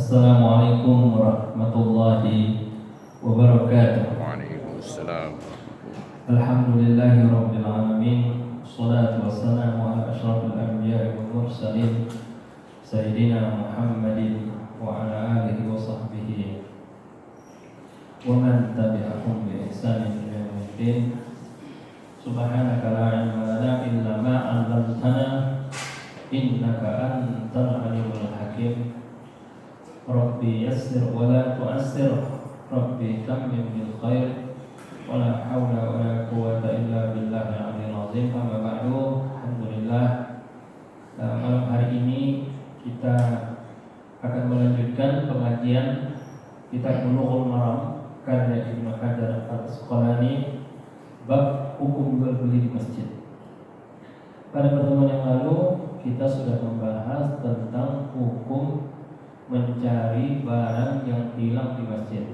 Assalamualaikum warahmatullahi wabarakatuh. Waalaikumsalam. Alhamdulillahi rabbil alamin. Wassalatu wassalamu ala asyrafil anbiya'i wal mursalin Sayyidina Muhammadin wa ala alihi wa sahbihi wa man tabi'ahum bi ihsanin ila yaumiddin. Subhanaka la ilma lana illa ma 'allamtana innaka antal alimul hakim. Rabbi yassir wa la tu'assir, Rabbi tammim bil khair, wa la hawla wa la quwwata illa billahil aliyyil azim. Amma ba'du. Alhamdulillah, malam hari ini kita akan melanjutkan pengajian kitab Bulughul Maram karya Ibnu Hajar Al-Asqalani, bab hukum jual beli di masjid. Pada pertemuan yang lalu kita sudah membahas tentang hukum mencari barang yang hilang di masjid,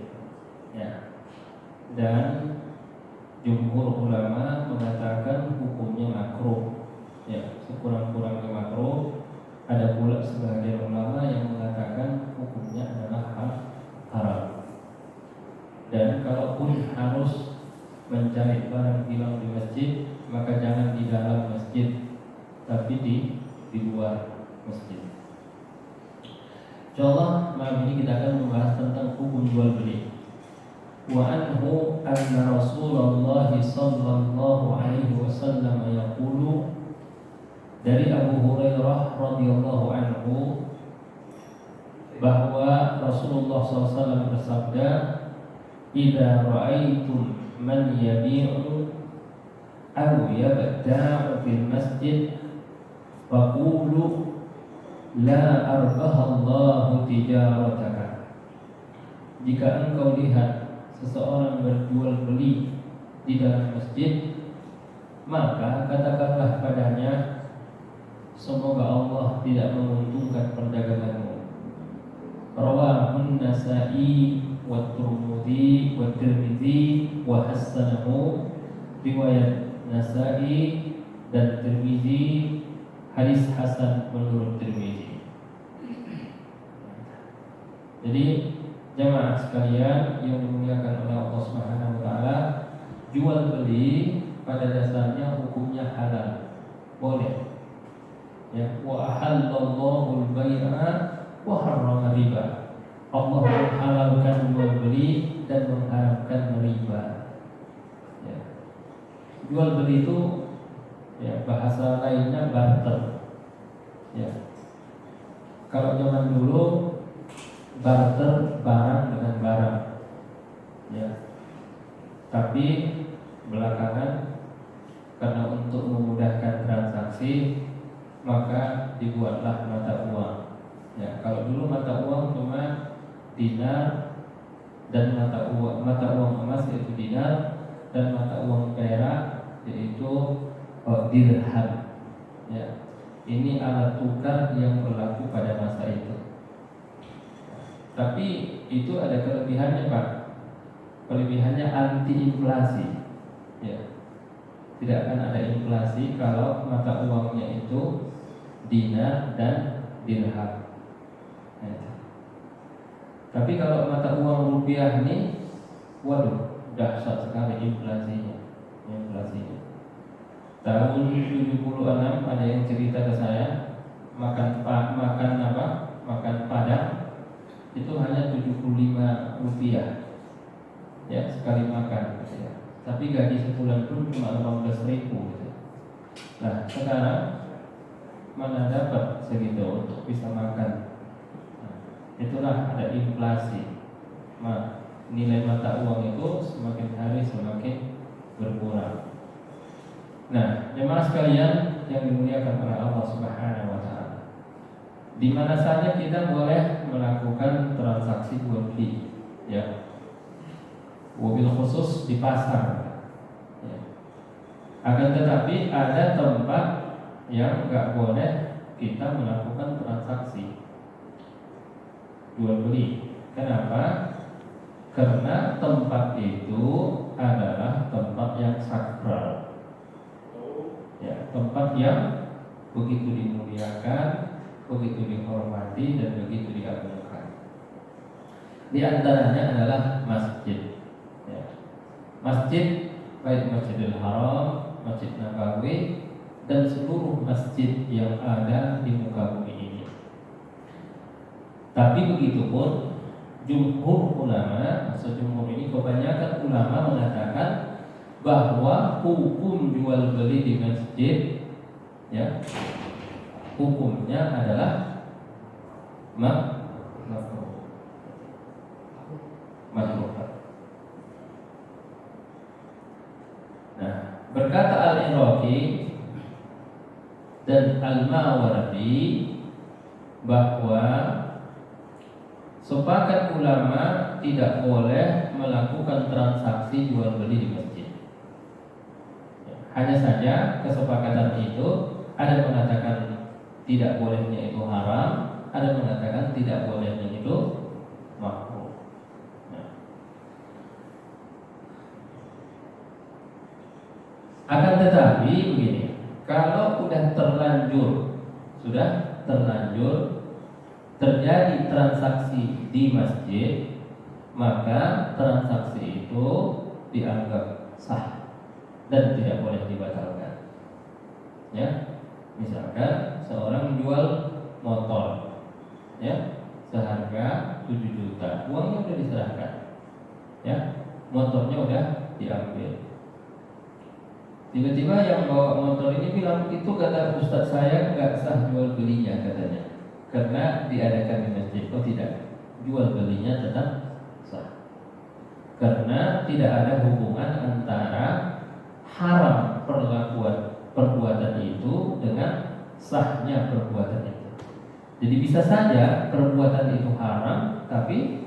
ya. Dan jumhur ulama mengatakan hukumnya makruh, ya, sekurang-kurangnya makruh. Ada pula sebagian ulama yang mengatakan hukumnya adalah haram. Dan kalaupun harus mencari barang hilang di masjid, maka jangan di dalam masjid, tapi di luar masjid. Insyaallah malam ini kita akan membahas tentang hukum jual beli. Wa anhu anna Rasulullah sallallahu alaihi wasallam yaqulu, dari Abu Hurairah radhiyallahu anhu bahwa Rasulullah SAW bersabda, "Idza ra'aitum man yabi'u aw yabta'u fil masjid faqulu la arbahallahu tijarataka." Jika engkau lihat seseorang berjual beli di dalam masjid, maka katakanlah padanya, semoga Allah tidak menguntungkan perdaganganmu. Rawahun Nasa'i wa Tirmidzi wa hassanahu. Riwayat Nasa'i dan Tirmidzi, hadis hasan menurut Tirmidzi. Jadi jamaah sekalian yang dimuliakan oleh Allah Subhanahu wa taala, jual beli pada dasarnya hukumnya halal, boleh. Ya, wa ahallallahu al-bai'a wa harrama riba. Allah menghalalkan jual beli dan mengharamkan riba. Ya. Jual beli itu, ya, bahasa lainnya barter. Ya. Kalau zaman dulu barter barang dengan barang, ya. Tapi belakangan karena untuk memudahkan transaksi, maka dibuatlah mata uang. Ya, kalau dulu mata uang cuma dinar dan mata uang emas yaitu dinar, dan mata uang perak yaitu dirham. Ya. Ini alat tukar yang berlaku pada masa itu. Tapi itu ada kelebihannya, Pak. Kelebihannya anti inflasi. Ya. Tidak akan ada inflasi kalau mata uangnya itu dinar dan dirham. Ya. Tapi kalau mata uang rupiah ini, waduh, dahsyat sekali inflasinya. Tahun 76 ada yang cerita ke saya, makan padang itu hanya 75 rupiah, ya, sekali makan, ya. Tapi gaji sebulan pun cuma 15.000, gitu. Nah, sekarang mana dapat segitu untuk bisa makan? Nah, itulah ada inflasi. Nilai mata uang itu semakin hari semakin berkurang. Nah, jemaah sekalian yang dimuliakan oleh Allah Subhanahu wa taala, di mana saja kita boleh melakukan transaksi jual beli, ya. Wabil khusus di pasar, ya. Akan tetapi ada tempat yang nggak boleh kita melakukan transaksi jual beli. Kenapa? Karena tempat itu adalah tempat yang sakral, ya, tempat yang begitu dimuliakan, begitu dihormati dan begitu diagungkan. Di antaranya adalah masjid. Ya. Masjid baik Masjidil Haram, Masjid Nabawi, dan seluruh masjid yang ada di muka bumi ini. Tapi begitu pun jumhur ulama, maksud jumhur ini kebanyakan ulama mengatakan bahwa hukum jual beli di masjid, ya, hukumnya adalah makruh. Nah, berkata Al-Iraqi dan Al-Mawardi bahwa sepakat ulama tidak boleh melakukan transaksi jual beli di masjid. Hanya saja kesepakatan itu ada mengatakan tidak bolehnya itu haram, ada mengatakan tidak bolehnya itu makruh. Akan tetapi begini, kalau sudah terlanjur terjadi transaksi di masjid, maka transaksi itu dianggap sah dan tidak boleh dibatalkan. Ya, misalkan seorang jual motor, ya, seharga 7 juta, uangnya sudah diserahkan, ya, motornya udah diambil. Tiba-tiba yang bawa motor ini bilang, itu kata Ustadz saya nggak sah jual belinya katanya, karena diadakan di masjid. Oh tidak, jual belinya tetap sah, karena tidak ada hubungan antara haram perbuatan itu dengan sahnya perbuatan itu. Jadi bisa saja perbuatan itu haram, tapi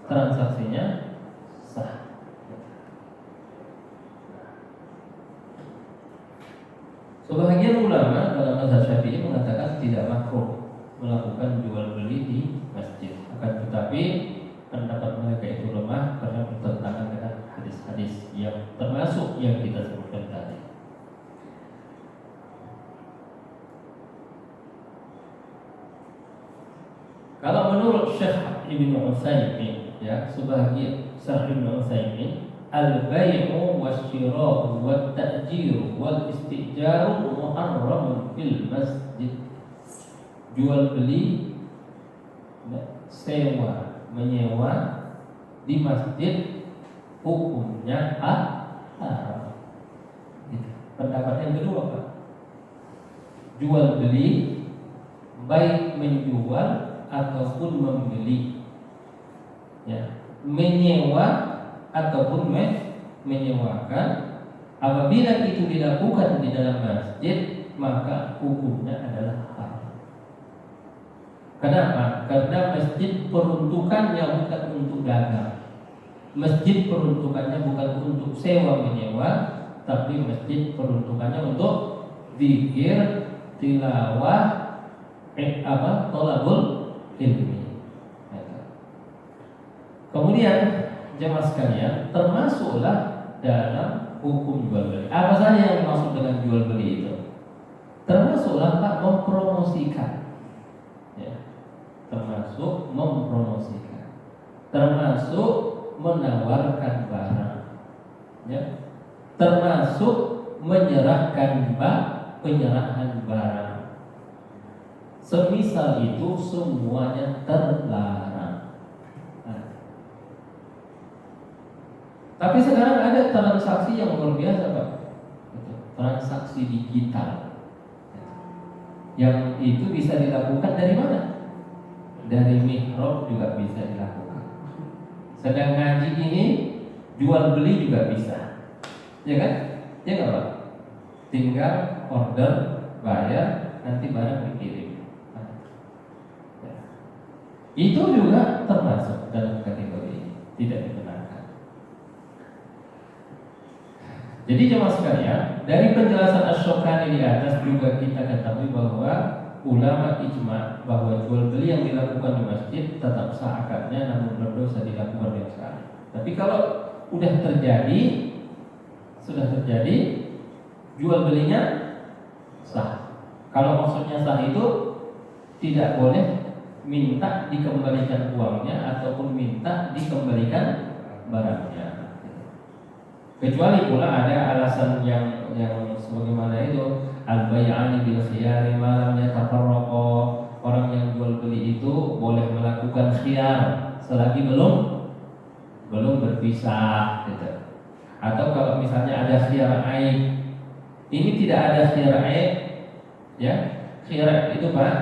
transaksinya sah. Sebagian ulama dalam mazhab Syafi'i mengatakan tidak makruh melakukan jual beli di masjid. Akan tetapi pendapat mereka itu lemah karena bertentangan dengan hadis-hadis yang termasuk yang kita sebutkan tadi. Kalau menurut Syekh Ibnu Utsaimin, ya, sebagian Syekh Ibnu Utsaimin, al-bai'u wasyira'u wat-ta'jiru wal-istijaru muharramun fil masjid. Jual beli, sewa, menyewa di masjid hukumnya haram. Pendapat yang kedua, Pak, jual beli baik menjual ataupun membeli, ya, menyewa ataupun menyewakan, apabila itu dilakukan di dalam masjid maka hukumnya adalah haram. Kenapa? Karena masjid peruntukannya bukan untuk dagang. Masjid peruntukannya bukan untuk sewa menyewa, tapi masjid peruntukannya untuk zikir, tilawah, thalabul ilmi. Kemudian jemaah sekalian, termasuklah dalam hukum jual beli. Apa saja yang dimaksud dengan jual beli itu? Termasuklah Pak mempromosikan, ya, termasuk mempromosikan, termasuk menawarkan barang, ya, termasuk menyerahkan penyerahan barang. Semisal itu semuanya terlarang. Tapi sekarang ada transaksi yang luar biasa, Pak. Transaksi digital. Yang itu bisa dilakukan dari mana? Dari mihrab juga bisa dilakukan. Sedang ngaji ini jual beli juga bisa. Ya kan? Ya enggak, Pak? Tinggal order, bayar, nanti barang dikirim. Itu juga termasuk dalam kategori ini, tidak dibenarkan. Jadi jemaah sekalian, dari penjelasan Asy-Syaukani di atas juga kita ketahui bahwa ulama ijma bahwa jual beli yang dilakukan di masjid tetap sah akadnya, namun berdosa dilakukan yang sekali. Tapi kalau sudah terjadi jual belinya sah. Kalau maksudnya sah itu tidak boleh minta dikembalikan uangnya ataupun minta barangnya. Kecuali pula ada alasan yang sebagaimana itu al-bai'ani bil khiyari ma lam yatafarraqa. Orang yang jual beli itu boleh melakukan khiyar selagi belum berpisah gitu. Atau kalau misalnya ada khiyar aib, ini tidak ada khiyar aib ya. Khiyar itu Pak,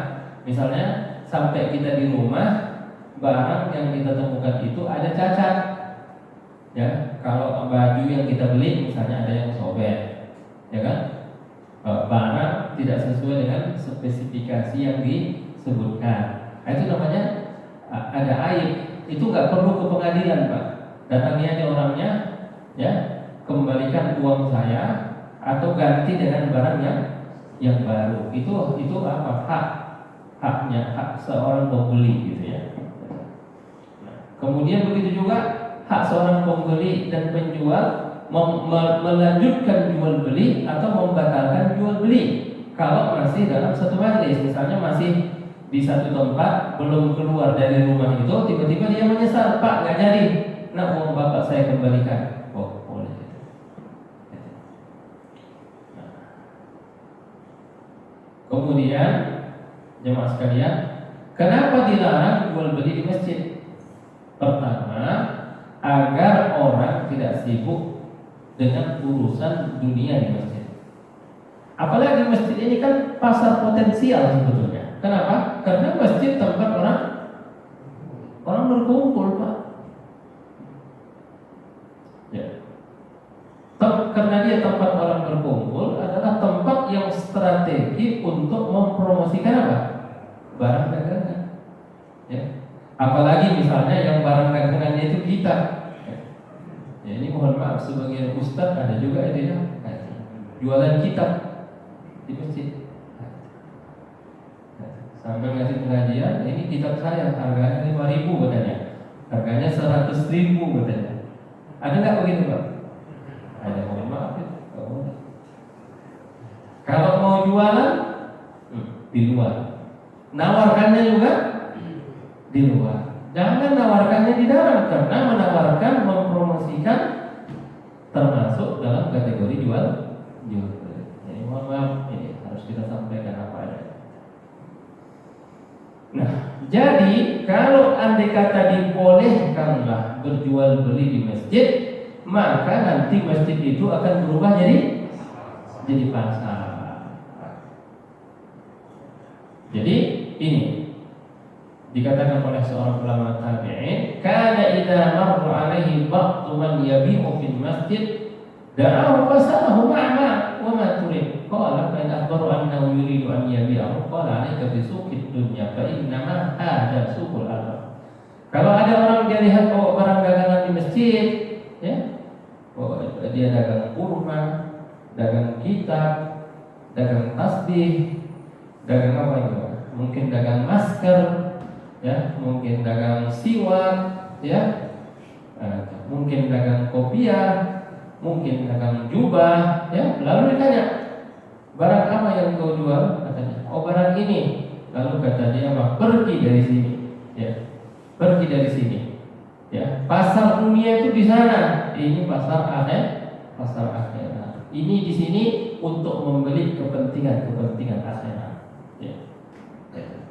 misalnya sampai kita di rumah, barang yang kita temukan itu ada cacat. Ya, kalau baju yang kita beli misalnya ada yang sobek, ya kan? Barang tidak sesuai dengan spesifikasi yang disebutkan. Nah, itu namanya ada aib. Itu nggak perlu ke pengadilan Pak. Datangi aja orangnya, ya, kembalikan uang saya atau ganti dengan barang yang baru. Itu apa? Haknya, hak seorang pembeli gitu ya. Kemudian begitu juga hak seorang pembeli dan penjual melanjutkan jual beli atau membatalkan jual beli kalau masih dalam satu majelis. Misalnya masih di satu tempat, belum keluar dari rumah itu, tiba-tiba dia menyesal, Pak nggak jadi, nah uang bapak saya kembalikan. Oh boleh. Kemudian jemaah sekalian, kenapa dilarang jual beli di masjid? Pertama, agar orang tidak sibuk dengan urusan dunia di masjid. Apalagi masjid ini kan pasar potensial sebetulnya. Kenapa? Karena masjid tempat orang berkumpul Pak. Ya. Karena dia tempat orang berkumpul adalah tempat yang strategi untuk mempromosikan apa? Barang dagangan. Ya. Apalagi misalnya yang barang dagangannya itu kita. Ya, ini mohon maaf sebagian ustaz ada juga dia jualan kitab di masjid. Sampai ngasih pengajian, ini kitab saya harganya 5.000 katanya. Harganya 100.000 katanya. Ada nggak begitu Pak? Ada, mohon maaf ya. Kalau mau jualan di luar. Nawarkannya juga di luar. Jangan nawarkannya di dalam, karena menawarkan mempromosikan termasuk dalam kategori jual beli. Jadi mohon maaf, ini harus kita sampaikan apa adanya. Nah, jadi kalau andai kata dibolehkanlah berjual beli di masjid, maka nanti masjid itu akan berubah jadi pasar. Jadi ini dikatakan oleh seorang ulama tabi'in, kana idza marra alaihi ba'du man yabi'u fil masjid da'ahu fasalahu ma'ma wa ma turid. Qala fa in akhbaru annahu yuridu an yabi'ahu qala 'alaika bi suqid dunya fa innama hadha suqul akhirah. Kalau ada orang dia lihat bawa barang dagangan di masjid, ya, dia dagang kurma, dagang kitab, dagang tasbih, dagang apa itu? Mungkin dagang masker, ya, mungkin dagang siwak, ya, mungkin dagang kopiah, mungkin dagang jubah, ya. Lalu ditanya, barang apa yang kau jual? Katanya, oh barang ini. Lalu kata dia, pergi dari sini, ya, pergi dari sini, ya. Pasar dunia itu di sana, ini pasar akhirat. Ini di sini untuk membeli kepentingan akhirat, ya.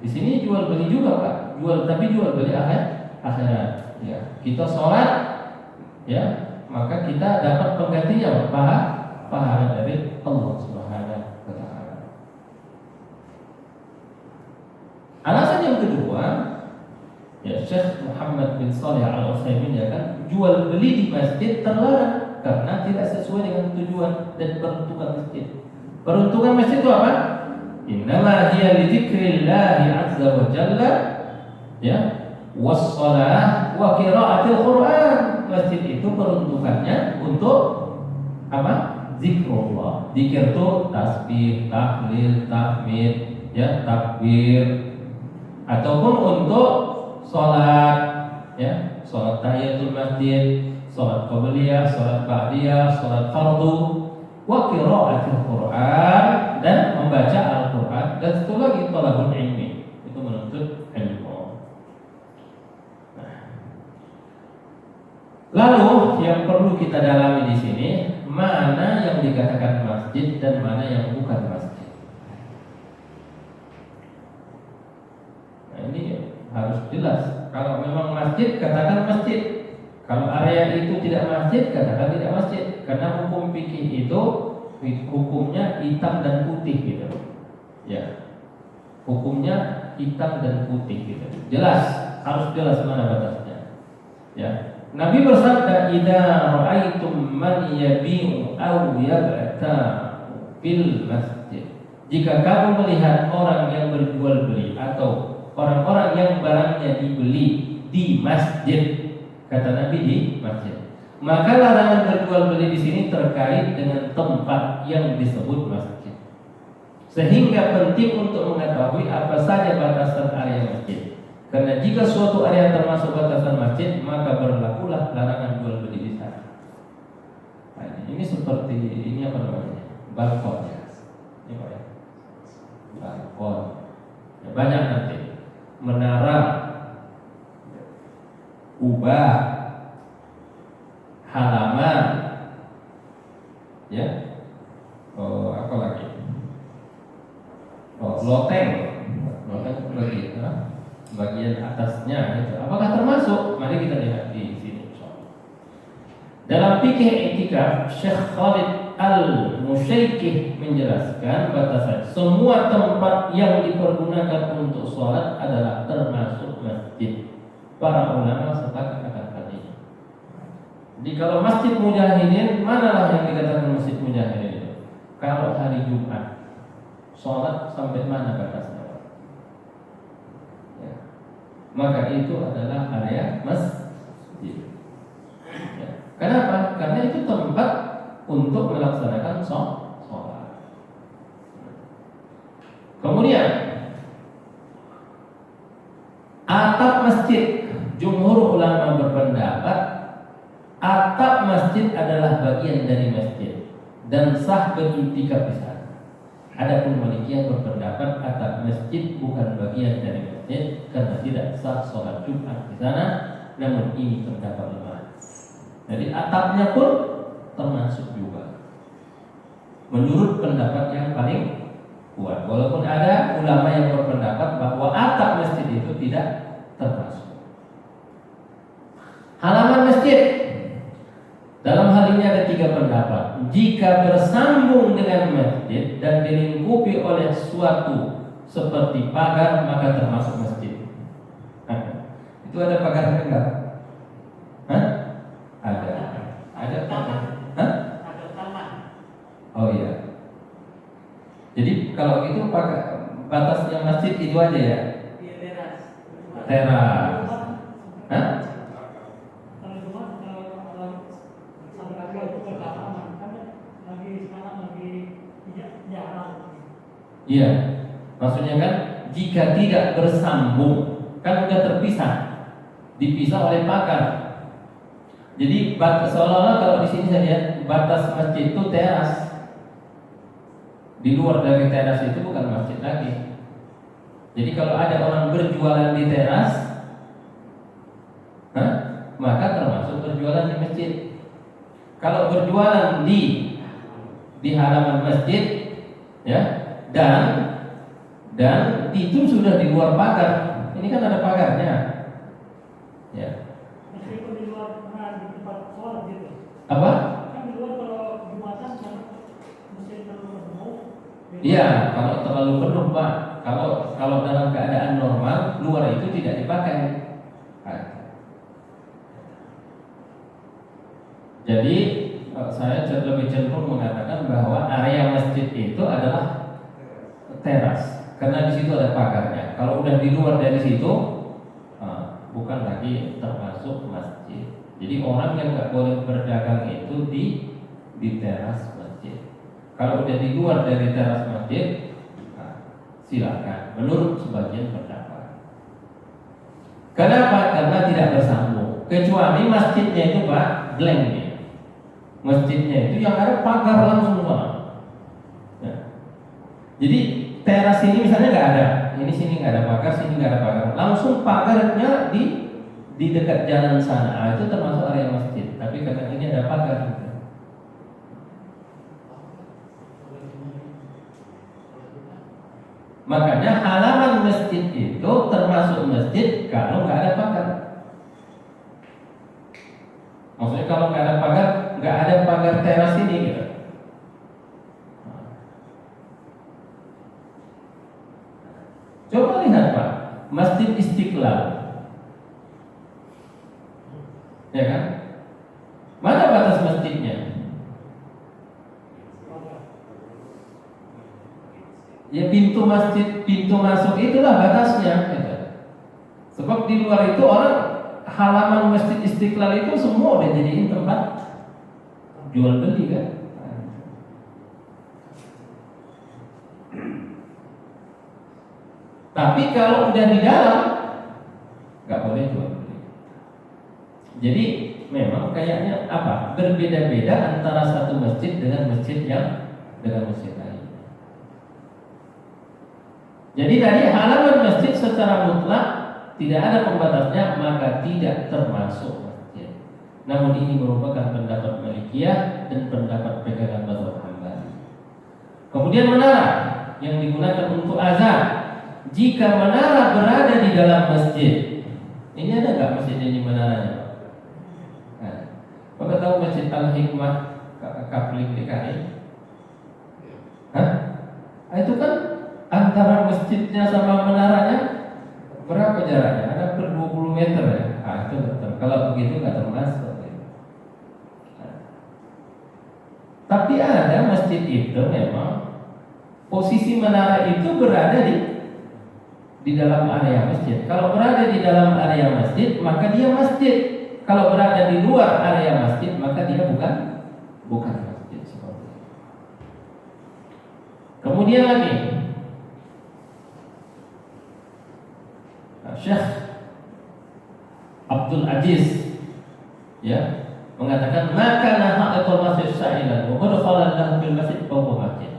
Di sini jual beli juga Pak, tapi jual beli akhirat. Ya, kita sholat, ya, maka kita dapat penggantinya pahala dari Allah Subhanahu wa Ta'ala. Alasan yang kedua, ya, Syekh Muhammad bin Shalih Al-Utsaimin ya kan, jual beli di masjid terlarang karena tidak sesuai dengan tujuan dan peruntukan masjid. Peruntukan masjid itu apa? Innama hiya li dzikrillahi azza wa jalla, ya, was-shalah wa qiraatil Qur'an. Masjid itu peruntukannya untuk apa? Zikrullah. Zikir itu tasbih, tahlil, tahmid, ya, takbir, ataupun untuk salat, ya, salat tahiyatul masjid, salat qabliyah, salat ba'diyah, salat fardu, wa qiraatil Qur'an, dan membaca Al-Qur'an, dan satu lagi thalabul ilmi, itu menuntut ilmu. Lalu yang perlu kita dalami di sini, mana yang dikatakan masjid dan mana yang bukan masjid. Nah, ini harus jelas. Kalau memang masjid, katakan masjid. Kalau area itu tidak masjid, katakan tidak masjid. Karena hukum fikih itu hukumnya hitam dan putih gitu. Ya. Hukumnya hitam dan putih gitu. Jelas, harus jelas mana batasnya. Ya. Nabi bersabda, "Idza ra'aitum man yabi'u aw yab'ta fil masjid." Jika kamu melihat orang yang berjual beli atau orang-orang yang barangnya dibeli di masjid, kata Nabi di masjid, maka larangan berjual beli di sini terkait dengan tempat yang disebut masjid. Sehingga penting untuk mengetahui apa saja batasan area masjid. Karena jika suatu area termasuk batasan masjid, maka berlakulah larangan jual beli di sana. Nah, ini seperti ini apa namanya? Balkon ya. Ini Pak ya. Balkon. Ya, banyak nanti. Menara, kubah, halaman, ya, apa lagi? Loteng lagi, bagian atasnya itu. Apakah termasuk? Mari kita lihat di sini. Dalam fikih i'tikaf, Syekh Khalid Al-Musyaikih menjelaskan batasan semua tempat yang dipergunakan untuk sholat adalah termasuk masjid. Para ulama sepakat akan hal ini. Jadi kalau masjid mujahidin, manalah yang dikatakan masjid mujahidin? Kalau hari Jumat, sholat sampai mana batasnya? Ya. Maka itu adalah area masjid. Ya. Kenapa? Karena itu tempat untuk melaksanakan sholat. Kemudian atap masjid, jumhur ulama berpendapat atap masjid adalah bagian dari masjid dan sah beriktikaf di sana. Adapun Malikiyah berpendapat atap masjid bukan bagian dari masjid karena tidak sah sholat Jumat di sana. Namun ini pendapat lemah. Jadi atapnya pun termasuk juga menurut pendapat yang paling kuat. Walaupun ada ulama yang berpendapat bahwa atap masjid itu tidak termasuk. Halaman masjid, dalam hal ini ada 3 pendapat. Jika bersambung dengan masjid dan dilingkupi oleh suatu seperti pagar, maka termasuk masjid. Itu ada pagarnya enggak? Hah? Ada. Ada pagar. Hah? Ada taman. Oh iya. Jadi kalau itu batasnya masjid itu aja ya? Iya, teras. Teras. Hah? Iya, maksudnya kan jika tidak bersambung, kan sudah terpisah, dipisah oleh pagar. Jadi seolah-olah kalau di sini saya lihat batas masjid itu teras. Di luar dari teras itu bukan masjid lagi. Jadi kalau ada orang berjualan di teras, maka termasuk berjualan di masjid. Kalau berjualan di halaman masjid, ya, dan itu sudah di luar pagar. Ini kan ada pagarnya, ya. Meskipun di luar di tempat sholat gitu. Apa? Kan di luar kalau Jumatan kan masjid terlalu penuh. Iya, kalau terlalu penuh Pak. Kalau dalam keadaan normal, luar itu tidak dipakai. Jadi saya lebih cenderung mengatakan bahwa area masjid itu adalah teras, karena di situ ada pagarnya. Kalau udah di luar dari situ, bukan lagi termasuk masjid. Jadi orang yang nggak boleh berdagang itu di teras masjid. Kalau udah di luar dari teras masjid, silakan. Menurut sebagian pendapat. Kenapa? Karena tidak bersambung. Kecuali masjidnya itu Pak, blank ya. Masjidnya itu yang ada pagar langsung Pak. Ya. Jadi teras ini misalnya nggak ada, ini sini nggak ada pagar, sini nggak ada pagar, langsung pagarnya di dekat jalan sana itu termasuk area masjid, tapi kadang ini ada pagar gitu. Makanya halaman masjid itu termasuk masjid kalau nggak ada pagar. Maksudnya kalau nggak ada pagar, nggak ada pagar teras ini gitu. Coba lihat Pak, Masjid Istiqlal, ya kan? Mana batas masjidnya? Ya pintu masjid, pintu masuk itulah batasnya. Gitu. Sebab di luar itu orang halaman Masjid Istiqlal itu semua udah jadiin tempat jual beli kan. Tapi kalau udah di dalam nggak boleh jual beli. Jadi memang kayaknya apa? Berbeda-beda antara satu masjid dengan masjid lain. Jadi dari halaman masjid secara mutlak tidak ada pembatasnya, maka tidak termasuk masjid. Namun ini merupakan pendapat Malikiyah dan pendapat pegangan mazhab Hambali. Kemudian menara yang digunakan untuk azan. Jika menara berada di dalam masjid, ini ada nggak masjid ini menaranya? Nah, Bapak tahu Masjid Al-Hikmah Kapling DKI? Hah? Itu kan antara masjidnya sama menaranya berapa jaraknya? Ada per 20 meter ya? Itu betul. Kalau begitu nggak termasuk. Nah. Tapi ada masjid itu memang posisi menara itu berada di dalam area masjid. Kalau berada di dalam area masjid, maka dia masjid. Kalau berada di luar area masjid, maka dia bukan masjid seperti itu. Kemudian lagi, Syekh Abdul Aziz ya mengatakan maka nahatul masjid sa'ilan wa mudkhalan lahu bil masjid bahwa masjid.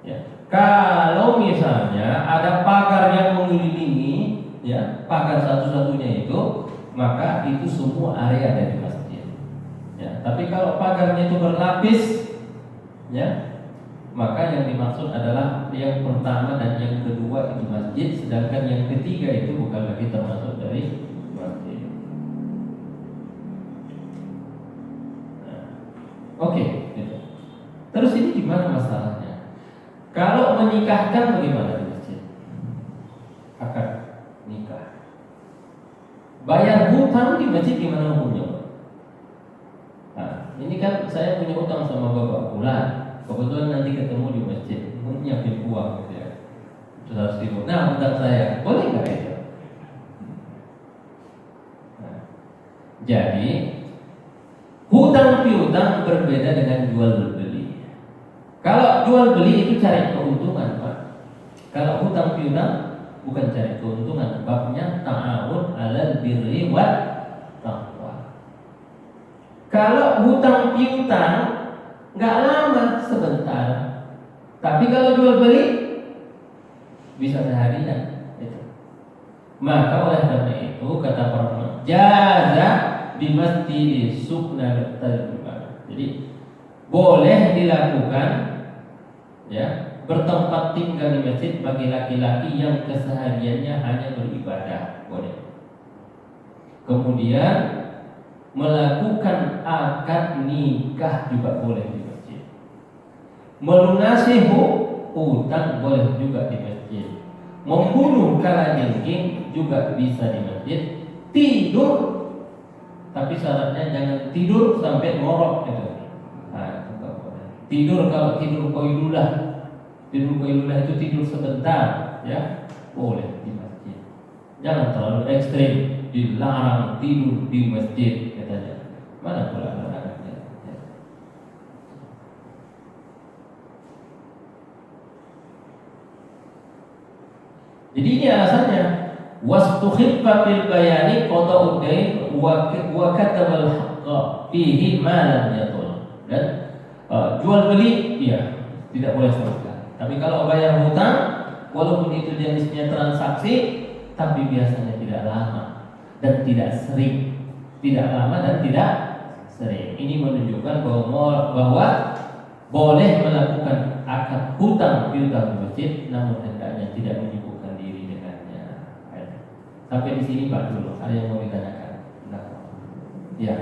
Ya. Kalau misalnya ada pagar yang mengelilingi, ya pagar satu-satunya itu, maka itu semua area dari masjid. Ya. Tapi kalau pagarnya itu berlapis, ya maka yang dimaksud adalah yang pertama dan yang kedua itu masjid, sedangkan yang ketiga itu bukan lagi termasuk dari masjid. Nah, oke. Gitu. Terus ini gimana masalahnya? Kalau menikahkan bagaimana di masjid? Akad nikah. Bayar hutang di masjid gimana hukumnya? Nah, ini kan saya punya hutang sama bapak bulan. Kebetulan nanti ketemu di masjid, nyiapin uang gitu ya. 100.000. Nah, hutang saya, boleh nggak itu? Nah, jadi hutang piutang berbeda dengan jual beli. Kalau jual beli itu cari keuntungan, Pak. Kalau hutang piutang bukan cari keuntungan, babnya ta'awun 'alal birri wat taqwa. Kalau hutang piutang nggak lama, sebentar. Tapi kalau jual beli bisa seharian. Itu. Maka oleh karena itu kata para ulama, jaza di masjid sukna tajriba. Jadi boleh dilakukan, ya, bertempat tinggal di masjid bagi laki-laki yang kesehariannya hanya beribadah, boleh. Kemudian melakukan akad nikah juga boleh di masjid. Melunasi hutang boleh juga di masjid. Membunuh kalajengking juga bisa di masjid. Tidur, tapi syaratnya jangan tidur sampai ngorok gitu. Nah, tidur kalau tidur qailulah. Tidur qailulah itu tidur sebentar, ya, boleh di masjid. Jangan terlalu ekstrim, dilarang tidur di masjid katanya. Mana pula larangannya? Jadi ini alasannya. Wastukhiffa fil bayani qada'ud dain wa katabal haqqa fihi ma lam yatul. Dan jual beli iya tidak boleh sama sekali. Tapi kalau bayar hutang, walaupun itu jenisnya transaksi, tapi biasanya tidak lama. dan tidak sering, tidak lama dan tidak sering. Ini menunjukkan bahwa boleh melakukan akad hutang piutang di masjid, namun hendaknya tidak menyibukkan diri dengannya. Sampai di sini Pak dulu. Ada yang mau ditanyakan? Nah. Ya.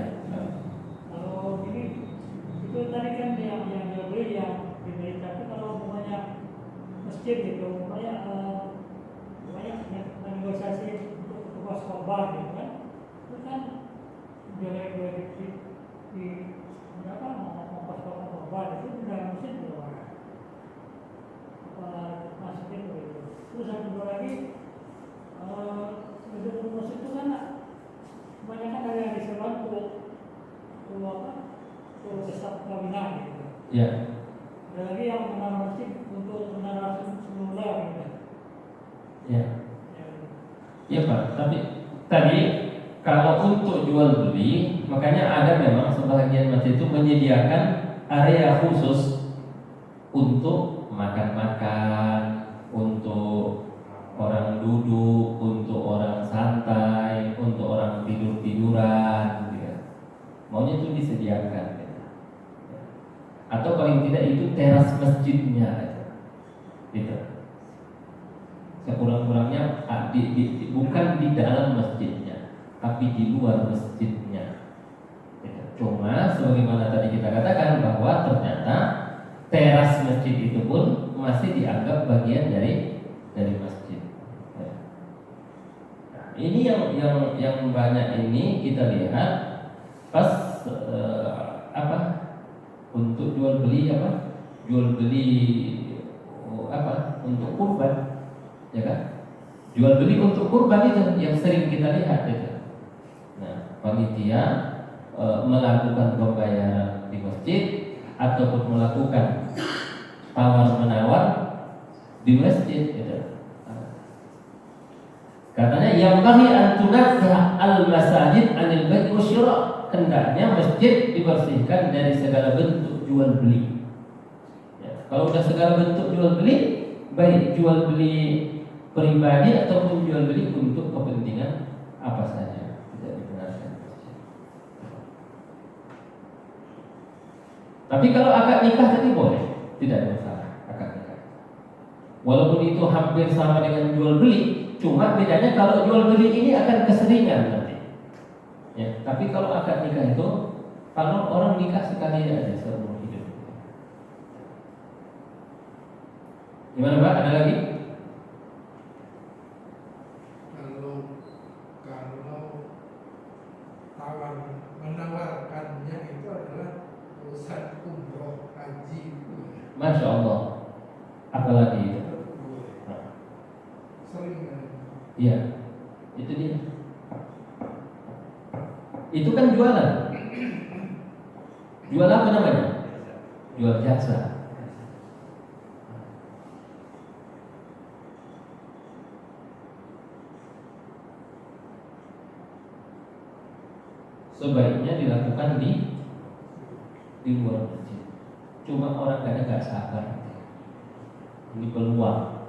Kalau gini, itu tadi kan yang jual beli yang dibeli, tapi kalau umpamanya masjid gitu, umpamanya negosiasi untuk kos korban gitu kan, itu kan jual di berapa mau kos korban itu di dalam masjid berapa? Apa masjid itu? Terus yang kedua lagi, gedung masjid itu kan kebanyakan ada yang disewa untuk apa? Untuk desa kawinan gitu. Ya. Ada lagi yang menara masjid untuk menara seluler gitu. Ya. Ya Pak, tapi tadi kalau untuk jual beli, makanya ada memang sebagian masjid itu menyediakan area khusus untuk makan-makan, untuk orang duduk, untuk orang santai, untuk orang tidur-tiduran, gitu. Maunya itu disediakan, gitu. Atau paling tidak itu teras masjidnya, gitu. Sekurang-kurangnya bukan di dalam masjidnya, tapi di luar masjidnya. Cuma sebagaimana tadi kita katakan bahwa ternyata teras masjid itu pun masih dianggap bagian dari masjid. Nah, ini yang banyak ini kita lihat pas untuk jual beli untuk kurban. Ya kan? Jual beli untuk kurban itu yang sering kita lihat itu. Nah, panitia melakukan pembayaran di masjid ataupun melakukan tawar menawar di masjid gitu. Katanya yang bagi antunazah al-masajid anil bai' wasyira, hendaknya masjid dibersihkan dari segala bentuk jual beli. Ya, kalau sudah segala bentuk jual beli, baik jual beli pribadi ataupun jual beli untuk kepentingan apa saja, tidak dibenarkan. Tapi kalau akad nikah tadi boleh, tidak ada masalah akad nikah. Walaupun itu hampir sama dengan jual beli, cuma bedanya kalau jual beli ini akan keseringan nanti. Ya, tapi kalau akad nikah itu, kalau orang nikah sekali aja seumur hidup. Gimana Pak? Ada lagi? Menawarkannya itu adalah urusan umroh haji. Masya Allah. Apalagi itu? Sering kan? Iya, itu dia. Itu kan jualan. Jual apa namanya? Jual jasa. Sebaiknya dilakukan di luar masjid. Cuma orang kadang nggak sabar. Ini peluang.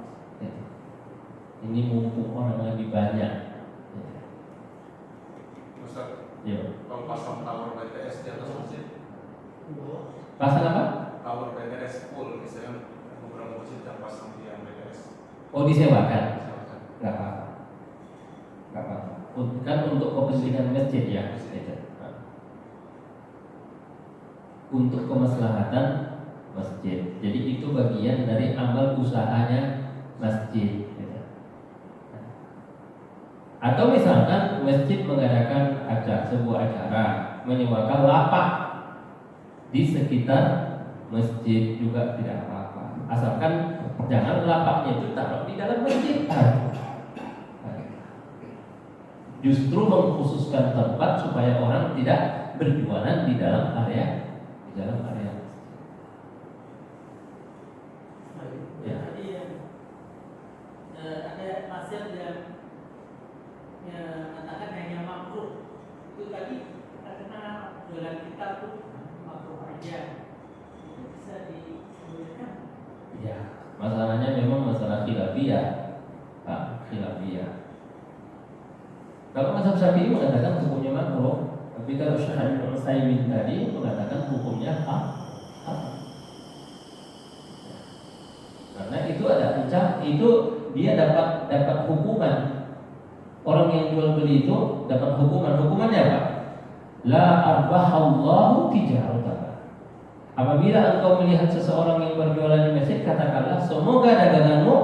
Ini mumpung orang lagi banyak. Ustaz, Ya. kalau pasang tower BTS di atas masjid, Pasang apa? tower BTS full, misalnya beberapa masjid yang pasang tiang BTS. Oh, disewakan. Nggak apa-apa. Nggak apa-apa. Kan untuk kepentingan masjid ya. Untuk kemaslahatan masjid. Jadi itu bagian dari amal usahanya masjid. Atau misalkan masjid mengadakan sebuah acara, menyewakan lapak di sekitar masjid juga tidak apa-apa. Asalkan jangan lapaknya itu taruh di dalam masjid. Justru mengkhususkan tempat supaya orang tidak berjualan di dalam area Ya. Tadi yang ada nasihat yang katakan hanya makruh. Itu tadi karena jualan kita tuh makruh aja. Itu bisa dibolehkan? Ya, masalahnya memang masalah khilafiyah, Pak, khilafiyah. Kalau mazhab Syafi'i mengatakan hukumnya makruh, tapi kalau Syekh Ibnu Utsaimin tadi mengatakan hukumnya haram. Karena itu ada itu dia dapat hukuman. Orang yang jual beli itu dapat hukuman. Hukumannya apa? La arbahallahu tijaratan. Apabila engkau melihat seseorang yang berjualan di masjid, katakanlah semoga daganganmu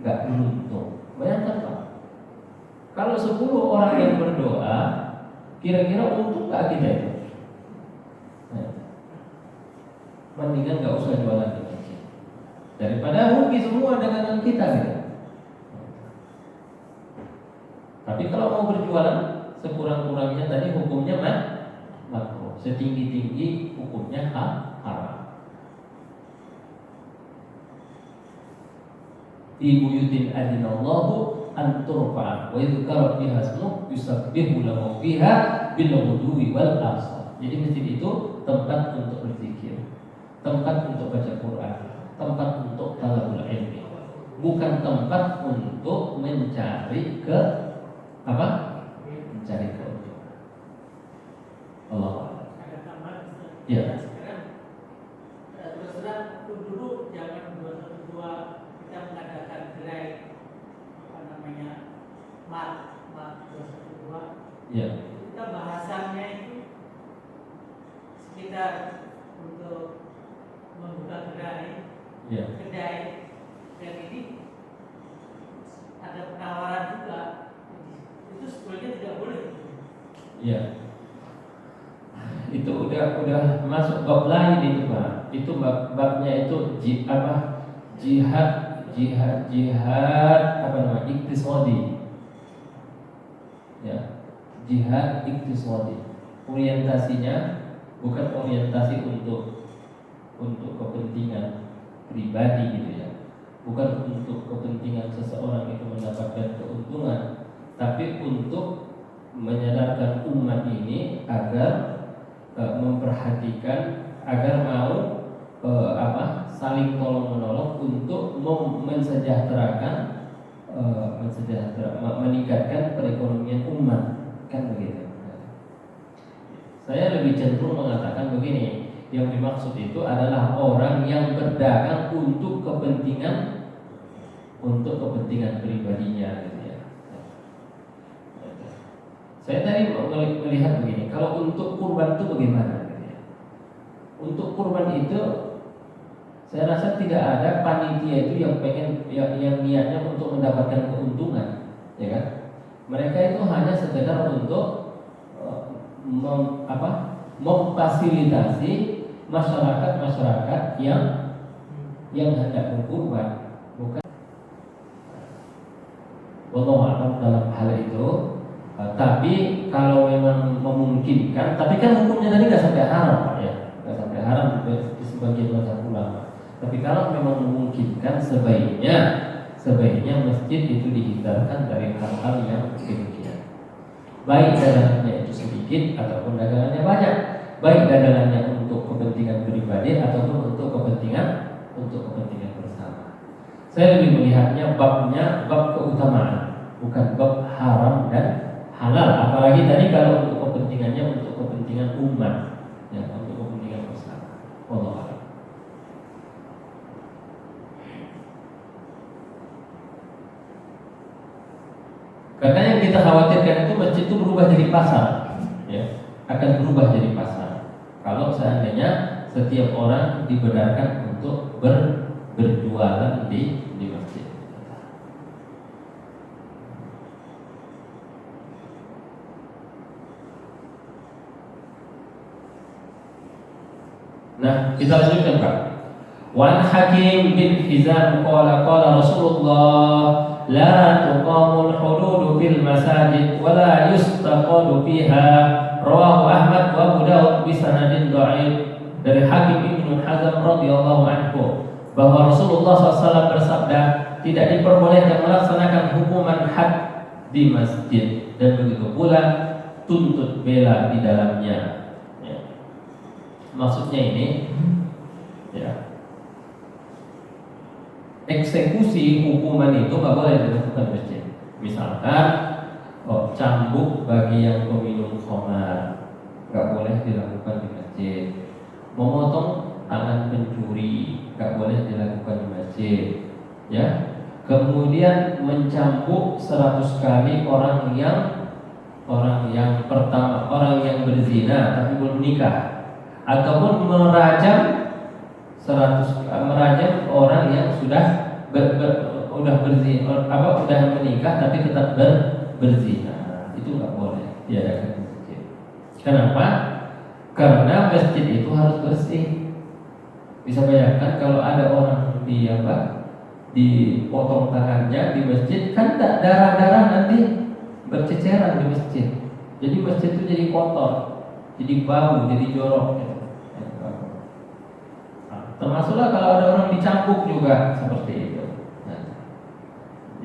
enggak beruntung. Bayangkan Pak, kalau 10 orang yang berdoa, kira-kira untung enggak kita itu? Mendingan enggak usah jualan di masjid daripada rugi semua dagangan kita gitu. Tapi kalau mau berjualan, sekurang-kurangnya tadi hukumnya makruh, setinggi-tinggi hukumnya haram. Fi buyutin adinallahu an turfa wa yudhkara fiha ismuhu yusabbihu lahu fiha bil ghudwi wal asal. Jadi masjid itu tempat untuk berzikir, tempat untuk baca Quran, tempat untuk talabul ilmi, bukan tempat untuk mencari mencari keuntungan. Allah. Ya. Terus terang dulu jangan 212 kita mengadakan gerai mat 212. Ya. Kita bahasannya itu sekitar untuk membuka gerai, kedai, dan ini ada penawaran juga. Itu sebetulnya tidak boleh. Iya. Itu udah masuk bab lain itu Pak. Itu babnya itu jihad iktisadi. Ya. Jihad iktisadi. Orientasinya bukan orientasi untuk kepentingan pribadi gitu ya. Bukan untuk kepentingan seseorang itu mendapatkan keuntungan, tapi untuk menyadarkan umat ini agar memperhatikan, agar mau saling tolong menolong untuk mensejahterakan, meningkatkan perekonomian umat, kan begitu. Saya lebih cenderung mengatakan begini, yang dimaksud itu adalah orang yang berdagang untuk kepentingan pribadinya gitu ya. Saya tadi melihat begini, kalau untuk kurban itu bagaimana gitu ya. Untuk kurban itu saya rasa tidak ada panitia itu yang niatnya untuk mendapatkan keuntungan, ya kan? Mereka itu hanya sekedar untuk memfasilitasi masyarakat yang hendak berkurban, bukan. Wallahu a'lam dalam hal itu. Tapi kalau memang memungkinkan, tapi kan hukumnya tadi nggak sampai haram Pak ya, nggak sampai haram di sebagian mazhab ulama. Tapi kalau memang memungkinkan, sebaiknya masjid itu dihindarkan dari hal-hal yang demikian. Baik dagangannya itu sedikit ataupun dagangannya banyak, baik dagangannya untuk kepentingan pribadi ataupun untuk kepentingan bersama. Saya lebih melihatnya babnya bab keutamaan, bukan bab haram dan halal. Apalagi tadi kalau untuk kepentingannya untuk kepentingan umat, ya, untuk kepentingan bersama. Wallahu a'lam. Karena yang kita khawatirkan itu masjid itu berubah jadi pasar, ya, akan berubah jadi pasar. Kalau seandainya setiap orang dibenarkan untuk berjualan di masjid. Nah, kita lanjutkan Pak. Wan Hakim bin Hizam qala Rasulullah la tuqamul hudud fil masajid wa la yustaqadu fiha. Rawahu Ahmad wa Abu Daud bi sanadin dha'if. Dari Hakim bin Hizam radhiyallahu anhu bahwa Rasulullah SAW bersabda, tidak diperbolehkan melaksanakan hukuman had di masjid, dan begitu pula tuntut bela di dalamnya. Ya. Maksudnya ini, ya, eksekusi hukuman itu nggak boleh dilakukan di masjid. Misalkan cambuk bagi yang peminum khamar, nggak boleh dilakukan di masjid. Memotong tangan pencuri, nggak boleh dilakukan di masjid. Ya. Kemudian mencambuk 100 kali orang yang pertama, orang yang berzina tapi belum nikah, ataupun merajam orang yang sudah udah menikah tapi tetap berzina. Itu nggak boleh diadakan di masjid. Kenapa? Karena masjid itu harus bersih. Bisa bayangkan kalau ada orang dipotong tangannya di masjid, kan tak darah-darah nanti berceceran di masjid. Jadi masjid itu jadi kotor, jadi bau, jadi jorok. Termasuklah kalau ada orang dicambuk juga seperti itu.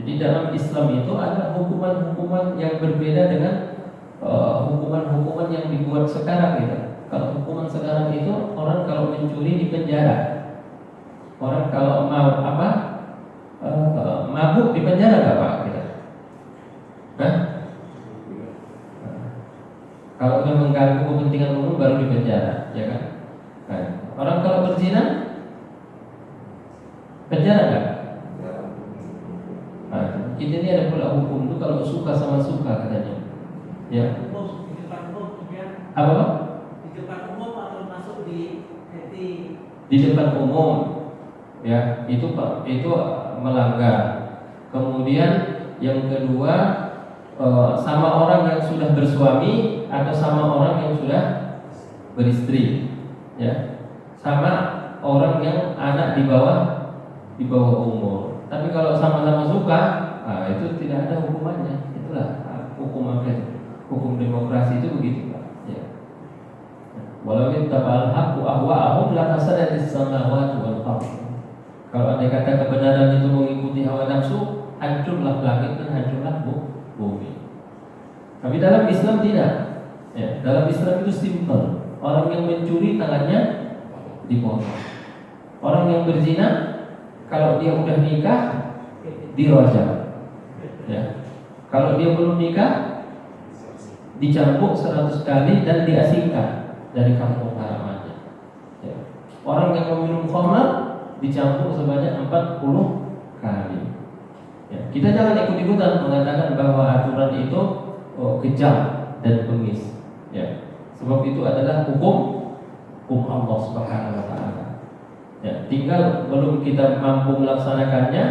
Jadi dalam Islam itu ada hukuman-hukuman yang berbeda dengan hukuman-hukuman yang dibuat sekarang gitu. Kalau hukuman sekarang itu orang kalau mencuri di penjara, orang kalau mabuk di penjara nggak Pak kita? Kalau udah mengganggu kepentingan umum baru di penjara, ya kan? Orang kalau berzina penjara nggak? Kita ini ada pula hukum itu kalau suka sama suka katanya. Ya. Umum, di depan umum ya. Apa Pak? Di depan umum atau masuk di depan umum, ya itu melanggar. Kemudian yang kedua sama orang yang sudah bersuami atau sama orang yang sudah beristri, ya, sama orang yang anak di bawah umur. Tapi kalau sama-sama suka, itu tidak ada hukumannya. Itulah hukum apa itu? Hukum demokrasi itu begitu Pak. Ya. Walau ittaba'al haqqu ahwa'ahum la fasadatis samawati wal ardh. Kalau andai kata kebenaran itu mengikuti hawa nafsu, hancurlah langit dan hancurlah bumi. Tapi dalam Islam tidak. Ya, dalam Islam itu simple. Orang yang mencuri tangannya dipotong. Orang yang berzina kalau dia udah nikah dirajam. Ya. Kalau dia belum nikah dicambuk 100 kali dan diasingkan dari kampung halamannya. Ya. Orang yang meminum khamar dicambuk sebanyak 40 kali. Ya. Kita jangan ikut-ikutan mengatakan bahwa aturan itu kejam dan bengis. Ya. Sebab itu adalah hukum Allah Subhanahu wa taala. Ya, tinggal belum kita mampu melaksanakannya,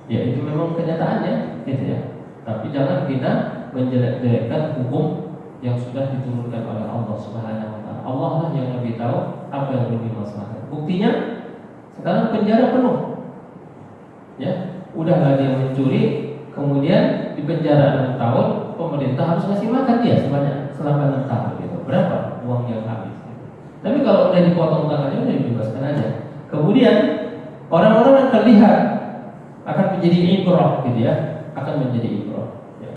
ya itu memang kenyataannya, gitu ya. Tapi jangan kita menjelek-jelekkan hukum yang sudah diturunkan oleh Allah Subhanahu wa taala. Allah lah yang lebih tahu apa yang lebih maslahat. Buktinya sekarang penjara penuh. Ya, udahlah dia mencuri, kemudian di penjara 6 tahun, pemerintah harus ngasih makan dia selama 6 tahun gitu. Berapa uang yang habis? Tapi kalau udah dipotong tangannya udah dibebaskan aja. Kemudian orang-orang akan lihat, akan menjadi ibrah gitu ya, akan menjadi ibrah. Ya.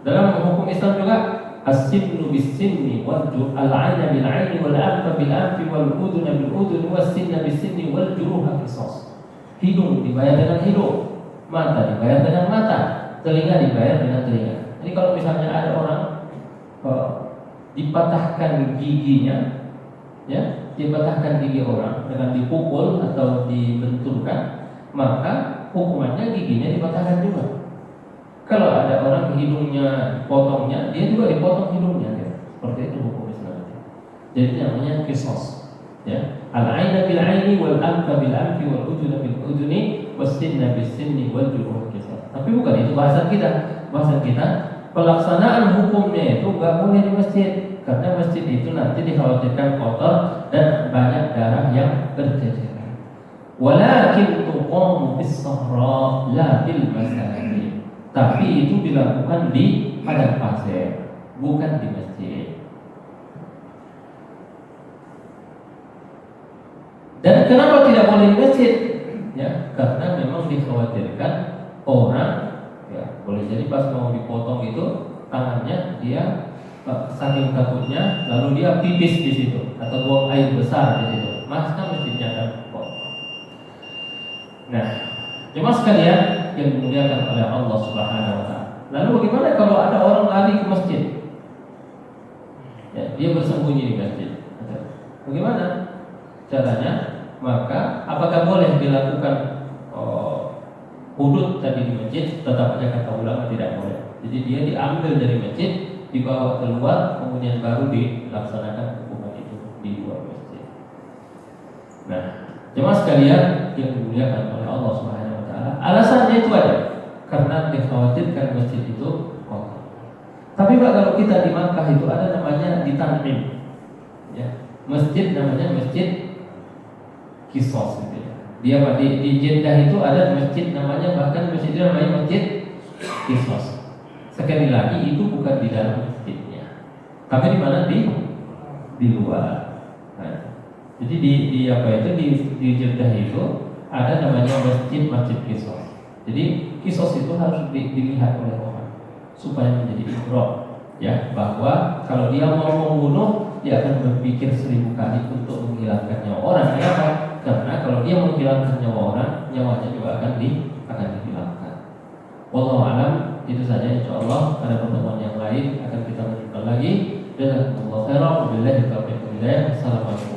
Dalam hukum Islam juga as-sinnu bis-sinni wal al-'aina bil-'aini wal anfa bil-anfi wal udhuna bil-udhuni was-sinna bis-sinni wal juruha qisas. Hidung dibayar dengan hidung, mata dibayar dengan mata, telinga dibayar dengan telinga. Jadi kalau misalnya ada orang dipatahkan giginya, ya, dipatahkan gigi orang dengan dipukul atau dibenturkan, maka hukumannya giginya dipatahkan juga. Kalau ada orang hidungnya potongnya, dia juga dipotong hidungnya, ya. Seperti itu hukum Islam. Jadi namanya qisas, ya. Al-'aina bil-'aini wal anfa bil-anfi wal udhuna bil-udhuni was-sinna bis-sinni wal juruha qisas. Tapi bukan itu bahasan kita. Bahasan kita pelaksanaan hukumnya itu enggak boleh di masjid. Karena masjid itu nanti dikhawatirkan kotor dan banyak darah yang berceceran. Walakin tuqamu bis-sahra la bil masajid. Tapi itu dilakukan di padang pasir, bukan di masjid. Dan kenapa tidak boleh di masjid? Ya, karena memang dikhawatirkan orang, ya, boleh jadi pas mau dipotong itu tangannya dia saking takutnya, lalu dia pipis di situ atau buang air besar di situ, maka masjidnya akan kotor. Nah, jemaah sekalian yang dimuliakan oleh Allah Subhanahu wa taala, Lalu bagaimana kalau ada orang lari ke masjid? Ya, dia bersembunyi di masjid. Bagaimana caranya? Maka apakah boleh dilakukan hudud tadi di masjid? Tetap aja kata ulama tidak boleh. Jadi dia diambil dari masjid, dibawa keluar, kemudian baru dilaksanakan hukuman itu di luar masjid. Nah, jemaah sekalian yang dimuliakan oleh Allah Subhanahu Wa Taala, alasannya itu ada karena dikhawatirkan masjid itu kotor. Tapi Pak, kalau kita di Makkah itu ada namanya ditanmim, ya, masjid namanya masjid Kisos gitu ya. Dia Pak di Jeddah itu ada masjid namanya, bahkan masjid itu namanya masjid Kisos. Sekali lagi itu bukan di dalam masjidnya, tapi di mana di luar. Nah, jadi di apa itu di Jeddah itu ada namanya masjid Kisos. Jadi Kisos itu harus dilihat oleh orang supaya menjadi ibrah, ya, bahwa kalau dia mau membunuh dia akan berpikir 1000 kali untuk menghilangkan nyawa orang. Kenapa? Karena kalau dia menghilangkan nyawa orang, nyawanya juga akan dihilangkan. Wallahu a'lam. Itu saja, insyaallah pada pertemuan yang lain akan kita lanjutkan lagi. Jazakumullahu khairan. Wabillahi taufiq wal hidayah. Assalamualaikum.